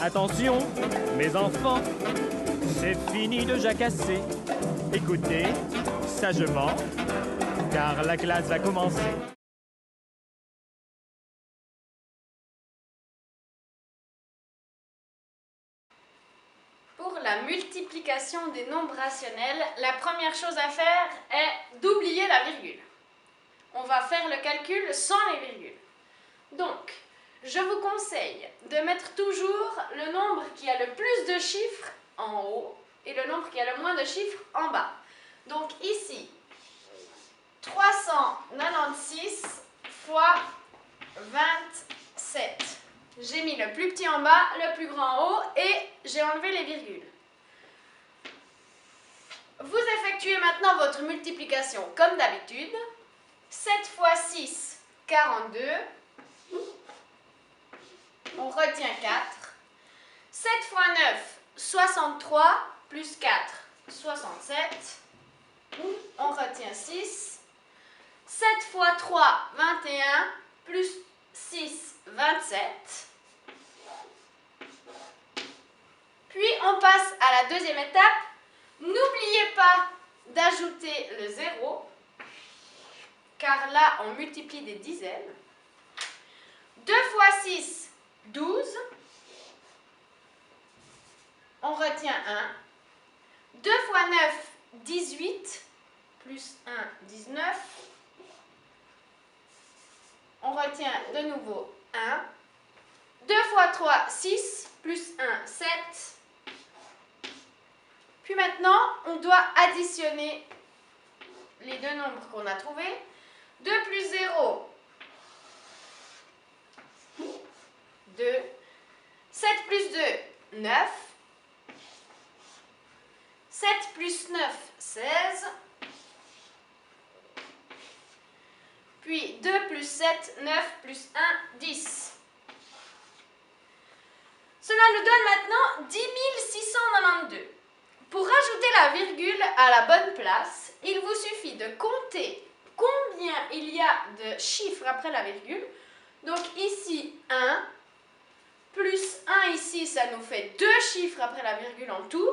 Attention, mes enfants, c'est fini de jacasser. Écoutez sagement, car la classe va commencer. Pour la multiplication des nombres rationnels, la première chose à faire est d'oublier la virgule. On va faire le calcul sans les virgules. Donc, je vous conseille de mettre toujours le nombre qui a le plus de chiffres en haut et le nombre qui a le moins de chiffres en bas. Donc ici, 396 fois 27. J'ai mis le plus petit en bas, le plus grand en haut et j'ai enlevé les virgules. Vous effectuez maintenant votre multiplication comme d'habitude. 7 fois 6, 42. On retient 4. 7 fois 9, 63, plus 4, 67. On retient 6. 7 fois 3, 21, plus 6, 27. Puis on passe à la deuxième étape. N'oubliez pas d'ajouter le 0, car là on multiplie des dizaines. 2 fois 6, 12. On retient 1. 2 fois 9, 18. Plus 1, 19. On retient de nouveau 1. 2 fois 3, 6. Plus 1, 7. Puis maintenant, on doit additionner les deux nombres qu'on a trouvés. 2 plus 0, 2. 7 plus 2, 9. 7 plus 9, 16. Puis 2 plus 7, 9 plus 1, 10. Cela nous donne maintenant 10 692. Pour rajouter la virgule à la bonne place, il vous suffit de compter combien il y a de chiffres après la virgule. Donc ici 1, plus 1 ici, ça nous fait 2 chiffres après la virgule en tout.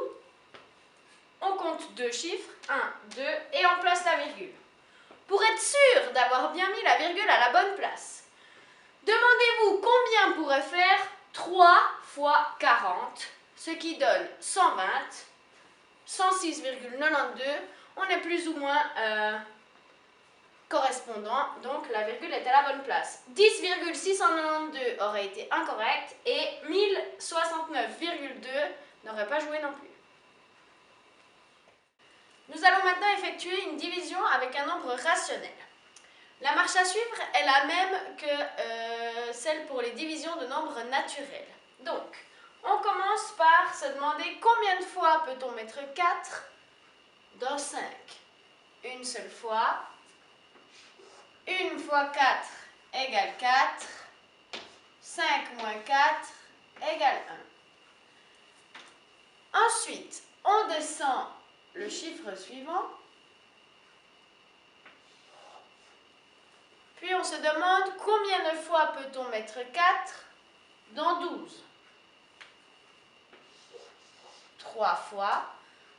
On compte 2 chiffres, 1, 2, et on place la virgule. Pour être sûr d'avoir bien mis la virgule à la bonne place, demandez-vous combien pourrait faire 3 fois 40, ce qui donne 120, 106,92. On est plus ou moins correspondant, donc la virgule est à la bonne place. 10,692 aurait été incorrect et 1069,2 n'aurait pas joué non plus. Nous allons maintenant effectuer une division avec un nombre rationnel. La marche à suivre est la même que celle pour les divisions de nombres naturels. Donc, on commence par se demander combien de fois peut-on mettre 4 dans 5. Une seule fois. 1 fois 4 égale 4. 5 moins 4 égale 1. Ensuite, on descend le chiffre suivant. Puis on se demande combien de fois peut-on mettre 4 dans 12. 3 fois.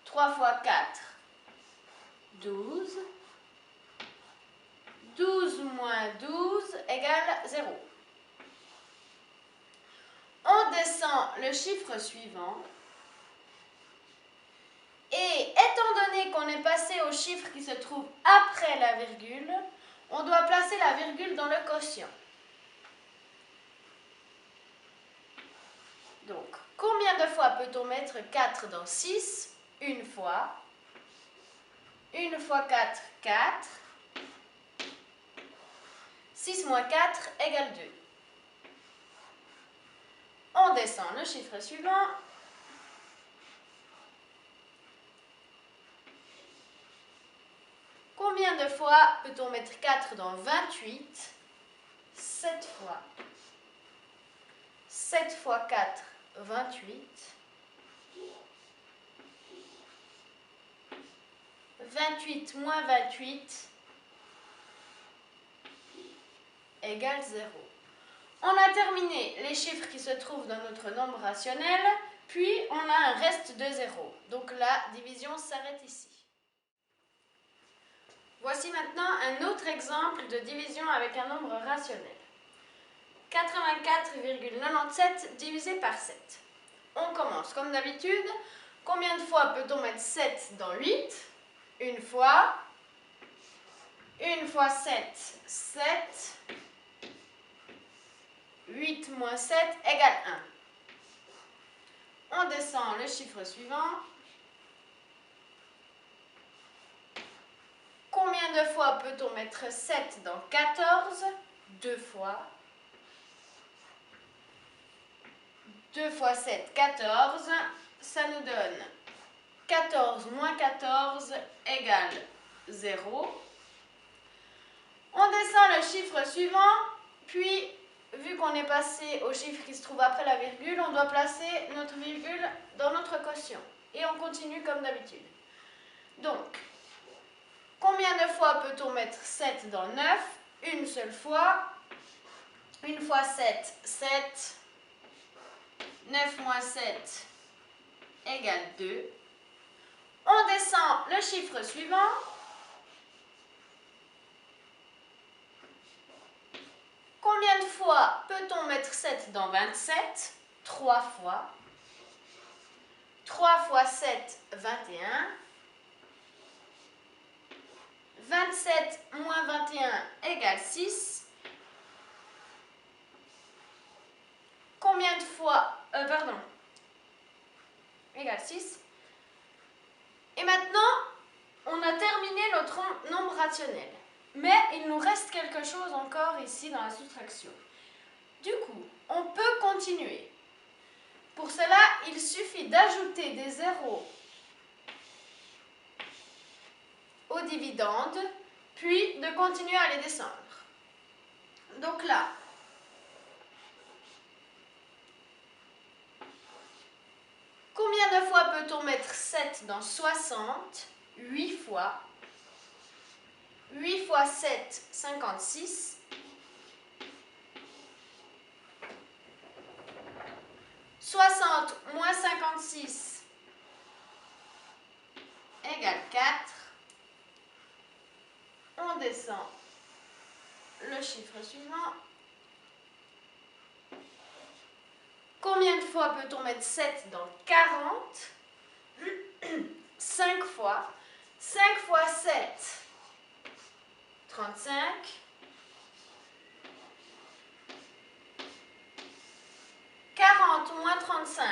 3 fois 4, 12. 12 moins 12 égale 0. On descend le chiffre suivant. Et étant donné qu'on est passé au chiffre qui se trouve après la virgule, on doit placer la virgule dans le quotient. Donc, combien de fois peut-on mettre 4 dans 6? Une fois. 1 fois 4, 4. 6 moins 4 égale 2. On descend le chiffre suivant. Combien de fois peut-on mettre 4 dans 28? 7 fois. 7 fois 4, 28. 28 moins 28 égale 0. On a terminé les chiffres qui se trouvent dans notre nombre rationnel, puis on a un reste de 0. Donc la division s'arrête ici. Voici maintenant un autre exemple de division avec un nombre rationnel. 84,97 divisé par 7. On commence comme d'habitude. Combien de fois peut-on mettre 7 dans 8? Une fois. Une fois 7, 7. 8 moins 7 égale 1. On descend le chiffre suivant. Combien de fois peut-on mettre 7 dans 14? 2 fois. 2 fois 7, 14. Ça nous donne 14 moins 14 égale 0. On descend le chiffre suivant, puis, vu qu'on est passé au chiffre qui se trouve après la virgule, on doit placer notre virgule dans notre quotient. Et on continue comme d'habitude. Donc, combien de fois peut-on mettre 7 dans 9? Une seule fois. Une fois 7, 7. 9 moins 7 égale 2. On descend le chiffre suivant. Combien de fois peut-on mettre 7 dans 27? 3 fois. 3 fois 7, 21. 27 moins 21 égale 6. Combien de fois... égale 6. Et maintenant, on a terminé notre nombre rationnel. Mais il nous reste quelque chose encore ici dans la soustraction. Du coup, on peut continuer. Pour cela, il suffit d'ajouter des zéros aux dividendes, puis de continuer à les descendre. Donc là, combien de fois peut-on mettre 7 dans 60? 8 fois. 8 fois 7, 56. 60 moins 56 égale 4. On descend le chiffre suivant. Combien de fois peut-on mettre 7 dans 40? 5 fois. 5 fois 7, 35. 40 moins 35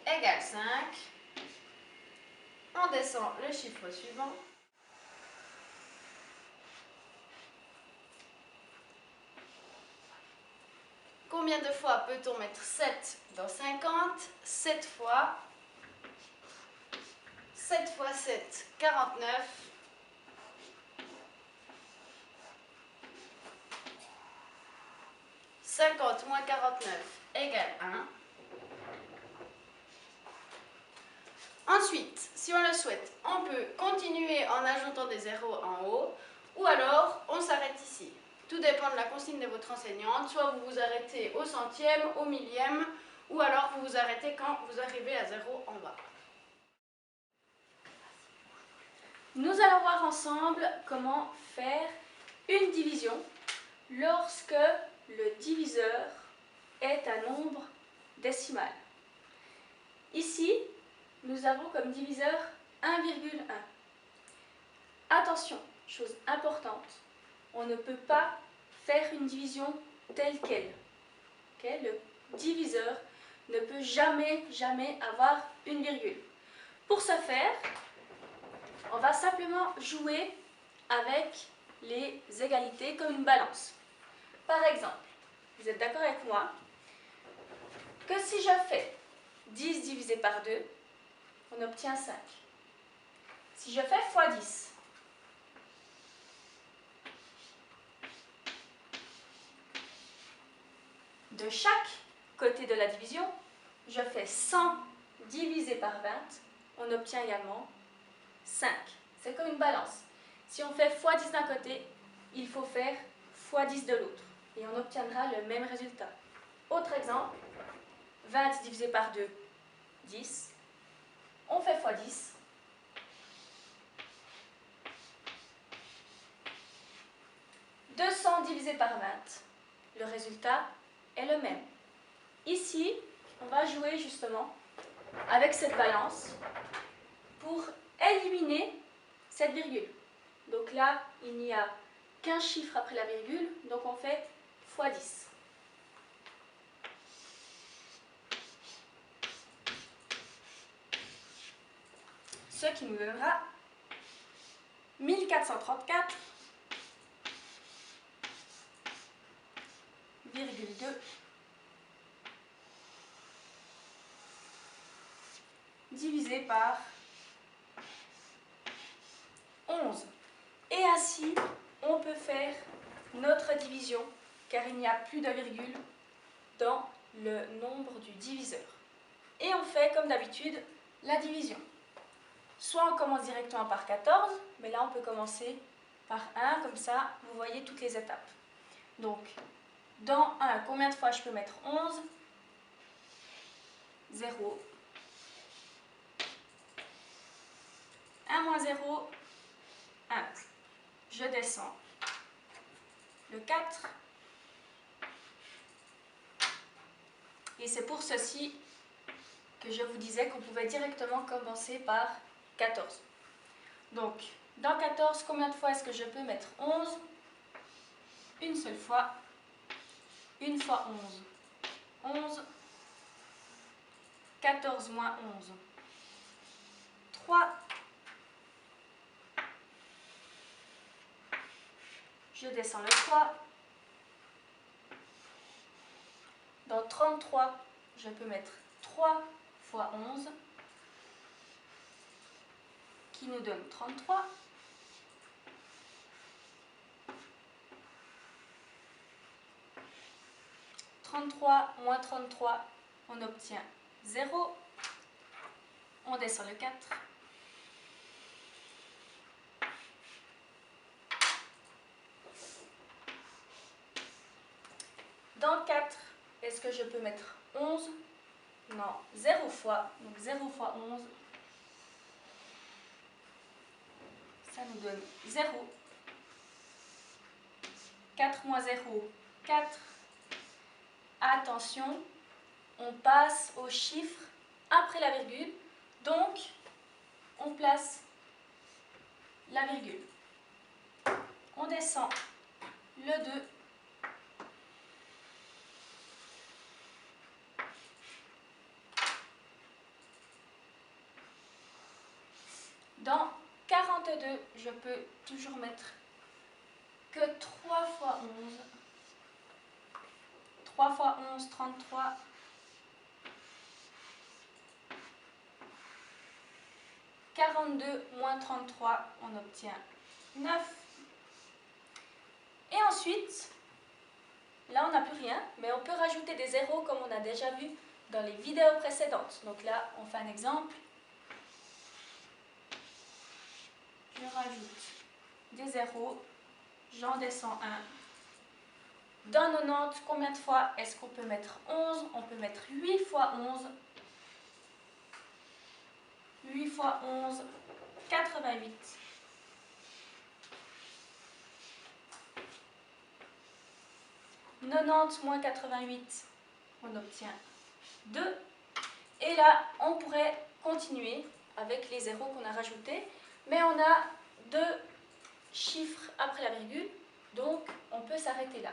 égale 5. On descend le chiffre suivant. Combien de fois peut-on mettre 7 dans 50? 7 fois. 7 fois 7, 49. 50 moins 49 égale 1. Ensuite, si on le souhaite, on peut continuer en ajoutant des zéros en haut, ou alors on s'arrête ici. Tout dépend de la consigne de votre enseignante, soit vous vous arrêtez au centième, au millième, ou alors vous vous arrêtez quand vous arrivez à 0 en bas. Nous allons voir ensemble comment faire une division lorsque le diviseur est un nombre décimal. Ici, nous avons comme diviseur 1,1. Attention, chose importante, on ne peut pas faire une division telle qu'elle. Okay? Le diviseur ne peut jamais avoir une virgule. Pour ce faire, on va simplement jouer avec les égalités comme une balance. Par exemple, vous êtes d'accord avec moi que si je fais 10 divisé par 2, on obtient 5. Si je fais x 10, de chaque côté de la division, je fais 100 divisé par 20, on obtient également 5. C'est comme une balance. Si on fait x 10 d'un côté, il faut faire x 10 de l'autre. Et on obtiendra le même résultat. Autre exemple, 20 divisé par 2, 10. On fait x 10. 200 divisé par 20. Le résultat est le même. Ici, on va jouer justement avec cette balance pour éliminer cette virgule. Donc là, il n'y a qu'un chiffre après la virgule, donc on fait x 10. Ce qui nous donnera 1434,2 divisé par 11. Et ainsi, on peut faire notre division, car il n'y a plus de virgule dans le nombre du diviseur. Et on fait, comme d'habitude, la division. Soit on commence directement par 14, mais là on peut commencer par 1, comme ça vous voyez toutes les étapes. Donc, dans 1, combien de fois je peux mettre 11 ? 0. 1 moins 0, 1. Je descends. Le 4. Et c'est pour ceci que je vous disais qu'on pouvait directement commencer par 14. Donc, dans 14, combien de fois est-ce que je peux mettre 11 ? Une seule fois. 1 fois 11. 11. 14 moins 11. 3. Je descends le 3. Dans 33, je peux mettre 3 fois 11, qui nous donne 33. « 33 moins 33, on obtient 0. On descend le 4. Dans 4, est-ce que je peux mettre 11 ? Non, 0 fois. Donc 0 fois 11, ça nous donne 0. 4 moins 0, 4. Attention, on passe au chiffre après la virgule, donc on place la virgule. On descend le 2. Dans 42, je peux toujours mettre que 3 fois 11. 3 fois 11, 33. 42 moins 33, on obtient 9. Et ensuite, là on n'a plus rien, mais on peut rajouter des zéros comme on a déjà vu dans les vidéos précédentes. Donc là, on fait un exemple. Je rajoute des zéros, j'en descends 1. Dans 90, combien de fois est-ce qu'on peut mettre 11 ? On peut mettre 8 fois 11. 8 fois 11, 88. « 90 moins 88, on obtient 2. Et là, on pourrait continuer avec les zéros qu'on a rajoutés, mais on a 2 chiffres après la virgule, donc on peut s'arrêter là.